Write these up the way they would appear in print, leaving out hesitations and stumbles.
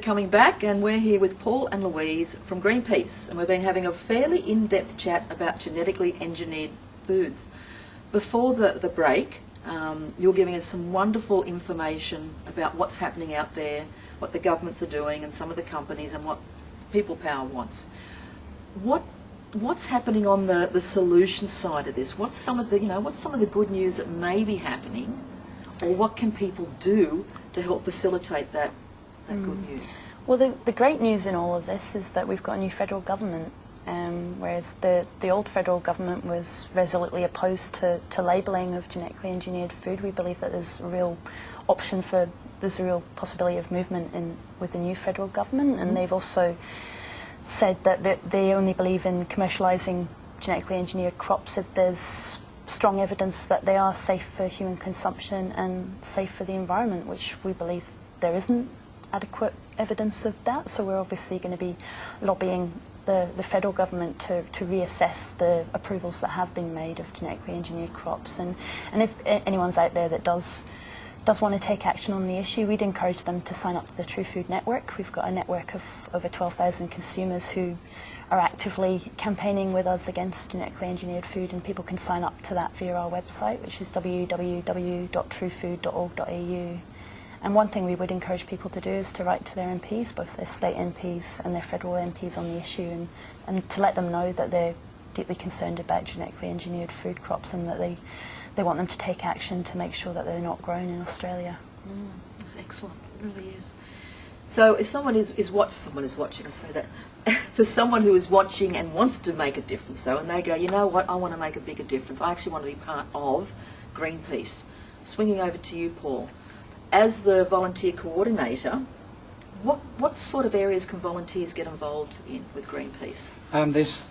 coming back, and we're here with Paul and Louise from Greenpeace, and we've been having a fairly in-depth chat about genetically engineered foods. Before the break, you're giving us some wonderful information about what's happening out there, what the governments are doing, and some of the companies, and what people power wants. What's happening on the solution side of this? What's some of the good news that may be happening, or what can people do to help facilitate that good news? Well, the great news in all of this is that we've got a new federal government, whereas the old federal government was resolutely opposed to labelling of genetically engineered food. We believe that there's a real there's a real possibility of movement with the new federal government, and they've also said that they only believe in commercialising genetically engineered crops if there's strong evidence that they are safe for human consumption and safe for the environment, which we believe there isn't adequate evidence of that. So we're obviously going to be lobbying the federal government to reassess the approvals that have been made of genetically engineered crops. And if anyone's out there that does want to take action on the issue, we'd encourage them to sign up to the True Food Network. We've got a network of over 12,000 consumers who are actively campaigning with us against genetically engineered food, and people can sign up to that via our website, which is www.truefood.org.au. And one thing we would encourage people to do is to write to their MPs, both their state MPs and their federal MPs, on the issue, and to let them know that they're deeply concerned about genetically engineered food crops, and that they want them to take action to make sure that they're not grown in Australia. That's excellent, it really is. So if someone is watching, I say that, for someone who is watching and wants to make a difference though, and they go, you know what, I want to make a bigger difference, I actually want to be part of Greenpeace. Swinging over to you, Paul. As the volunteer coordinator, what sort of areas can volunteers get involved in with Greenpeace?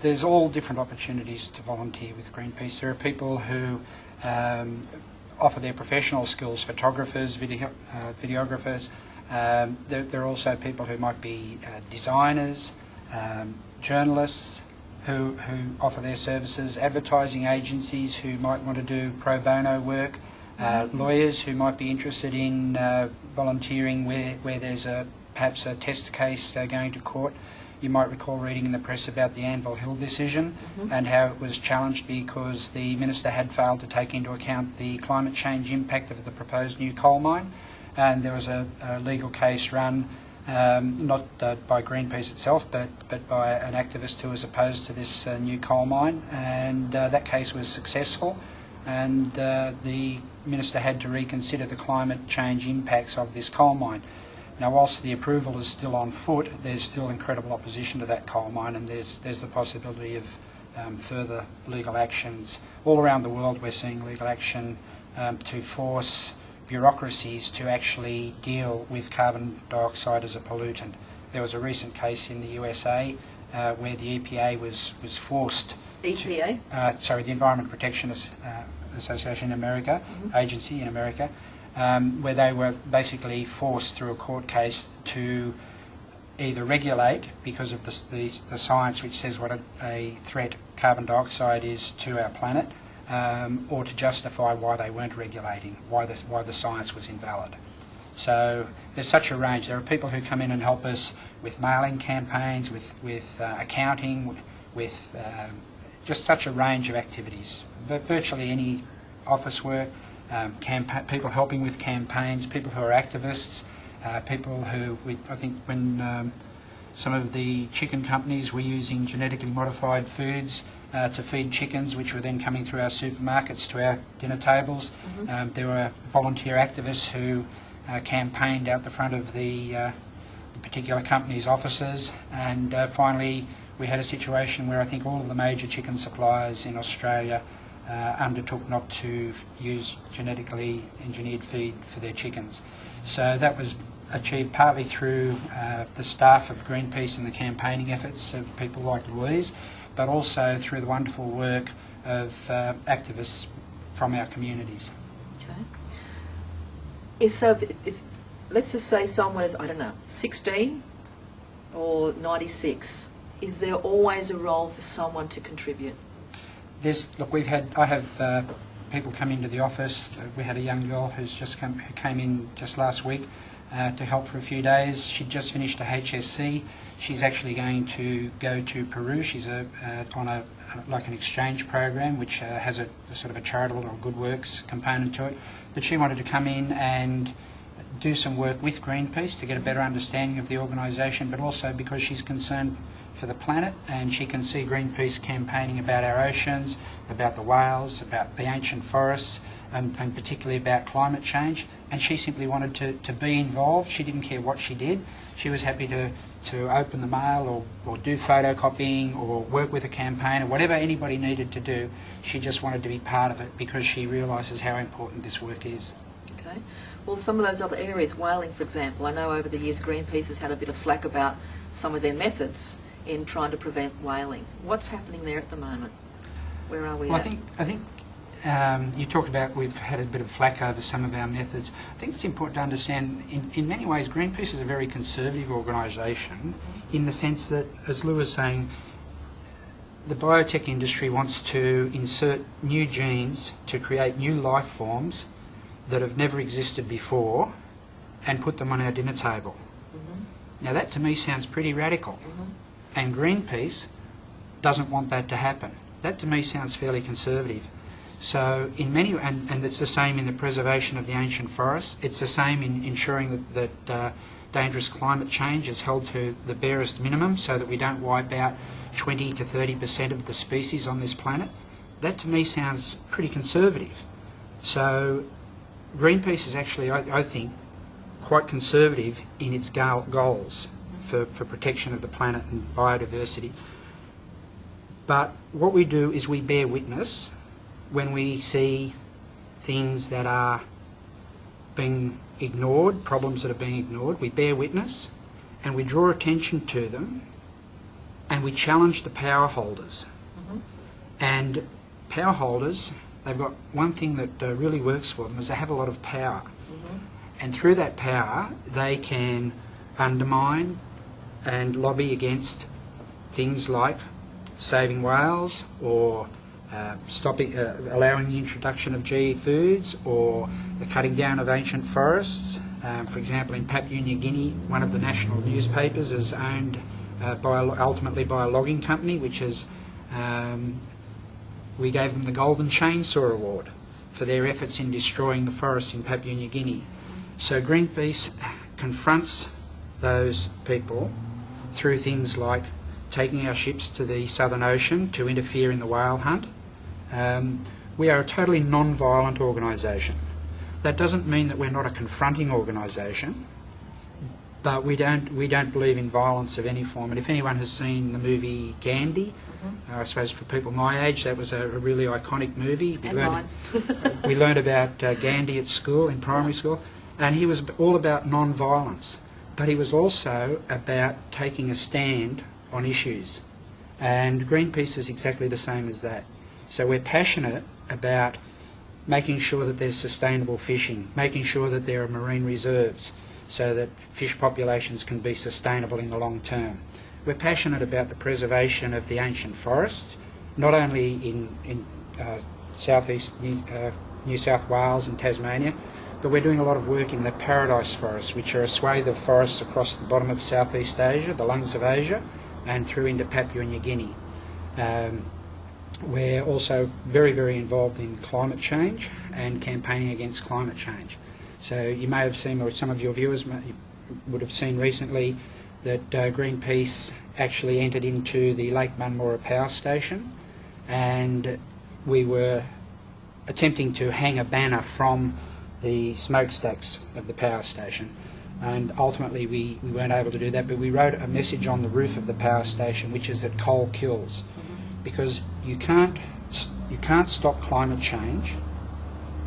There's all different opportunities to volunteer with Greenpeace. There are people who offer their professional skills, photographers, videographers. There are also people who might be designers, journalists who offer their services, advertising agencies who might want to do pro bono work, lawyers who might be interested in volunteering where there's perhaps a test case going to court. You might recall reading in the press about the Anvil Hill decision and how it was challenged because the minister had failed to take into account the climate change impact of the proposed new coal mine. And there was a legal case run, not by Greenpeace itself, but by an activist who was opposed to this new coal mine, and that case was successful, and the minister had to reconsider the climate change impacts of this coal mine. Now, whilst the approval is still on foot, there's still incredible opposition to that coal mine, and there's the possibility of further legal actions. All around the world we're seeing legal action to force bureaucracies to actually deal with carbon dioxide as a pollutant. There was a recent case in the USA where the EPA was forced EPA? The Environment Protection Association in America, agency in America, where they were basically forced through a court case to either regulate because of the science which says what a threat carbon dioxide is to our planet, or to justify why they weren't regulating, why the science was invalid. So there's such a range. There are people who come in and help us with mailing campaigns, with accounting, with just such a range of activities. But virtually any office work, people helping with campaigns, people who are activists, people who, I think when some of the chicken companies were using genetically modified foods to feed chickens, which were then coming through our supermarkets to our dinner tables. There were volunteer activists who campaigned out the front of the particular company's offices, and finally we had a situation where I think all of the major chicken suppliers in Australia undertook not to use genetically engineered feed for their chickens. So that was achieved partly through the staff of Greenpeace and the campaigning efforts of people like Louise, but also through the wonderful work of activists from our communities. Okay. So if let's just say someone is, I don't know, 16 or 96, is there always a role for someone to contribute? I have people come into the office. We had a young girl who came in just last week, to help for a few days. She'd just finished a HSC. She's actually going to go to Peru. She's on an exchange program which has a sort of a charitable or good works component to it. But she wanted to come in and do some work with Greenpeace to get a better understanding of the organisation, but also because she's concerned for the planet, and she can see Greenpeace campaigning about our oceans, about the whales, about the ancient forests, and particularly about climate change. And she simply wanted to be involved. She didn't care what she did. She was happy to open the mail or do photocopying or work with a campaign or whatever anybody needed to do. She just wanted to be part of it because she realises how important this work is. Okay. Well, some of those other areas, whaling for example, I know over the years Greenpeace has had a bit of flack about some of their methods in trying to prevent whaling. What's happening there at the moment? Where are we well, at? I think you talked about we've had a bit of flack over some of our methods. I think it's important to understand in many ways Greenpeace is a very conservative organisation in the sense that, as Lou was saying, the biotech industry wants to insert new genes to create new life forms that have never existed before and put them on our dinner table. Now that to me sounds pretty radical, and Greenpeace doesn't want that to happen. That to me sounds fairly conservative. So in many, and it's the same in the preservation of the ancient forests, it's the same in ensuring that dangerous climate change is held to the barest minimum so that we don't wipe out 20 to 30% of the species on this planet. That to me sounds pretty conservative. So Greenpeace is actually, I think, quite conservative in its goals for protection of the planet and biodiversity. But what we do is we bear witness when we see things that are being ignored, problems that are being ignored. We bear witness and we draw attention to them and we challenge the power holders. And power holders, they've got one thing that really works for them is they have a lot of power. And through that power they can undermine and lobby against things like saving whales or allowing the introduction of GE foods or the cutting down of ancient forests. For example, in Papua New Guinea, one of the national newspapers is owned ultimately by a logging company, which is we gave them the Golden Chainsaw Award for their efforts in destroying the forests in Papua New Guinea. So Greenpeace confronts those people through things like taking our ships to the Southern Ocean to interfere in the whale hunt. We are a totally non-violent organisation. That doesn't mean that we're not a confronting organisation, but we don't believe in violence of any form. And if anyone has seen the movie Gandhi, I suppose for people my age that was a really iconic movie. We learned about Gandhi at school, in primary school, and he was all about non-violence, but he was also about taking a stand on issues. And Greenpeace is exactly the same as that. So we're passionate about making sure that there's sustainable fishing, making sure that there are marine reserves so that fish populations can be sustainable in the long term. We're passionate about the preservation of the ancient forests, not only in southeast New South Wales and Tasmania, but we're doing a lot of work in the paradise forests, which are a swathe of forests across the bottom of Southeast Asia, the lungs of Asia, and through into Papua New Guinea. We're also very, very involved in climate change and campaigning against climate change. So you may have seen, or some of your viewers would have seen recently, that Greenpeace actually entered into the Lake Munmorah power station, and we were attempting to hang a banner from the smokestacks of the power station, and ultimately we weren't able to do that, but we wrote a message on the roof of the power station which is that coal kills, because you can't stop climate change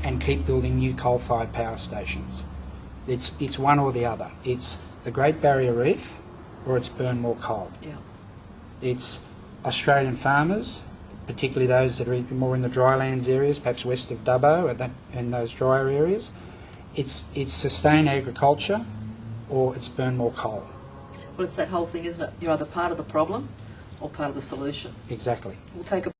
and keep building new coal-fired power stations. It's one or the other. It's the Great Barrier Reef or it's burn more coal. Yeah. It's Australian farmers, particularly those that are more in the drylands areas, perhaps west of Dubbo and those drier areas. It's sustain agriculture or it's burn more coal. Well, it's that whole thing, isn't it? You're either part of the problem or part of the solution. Exactly. We'll take a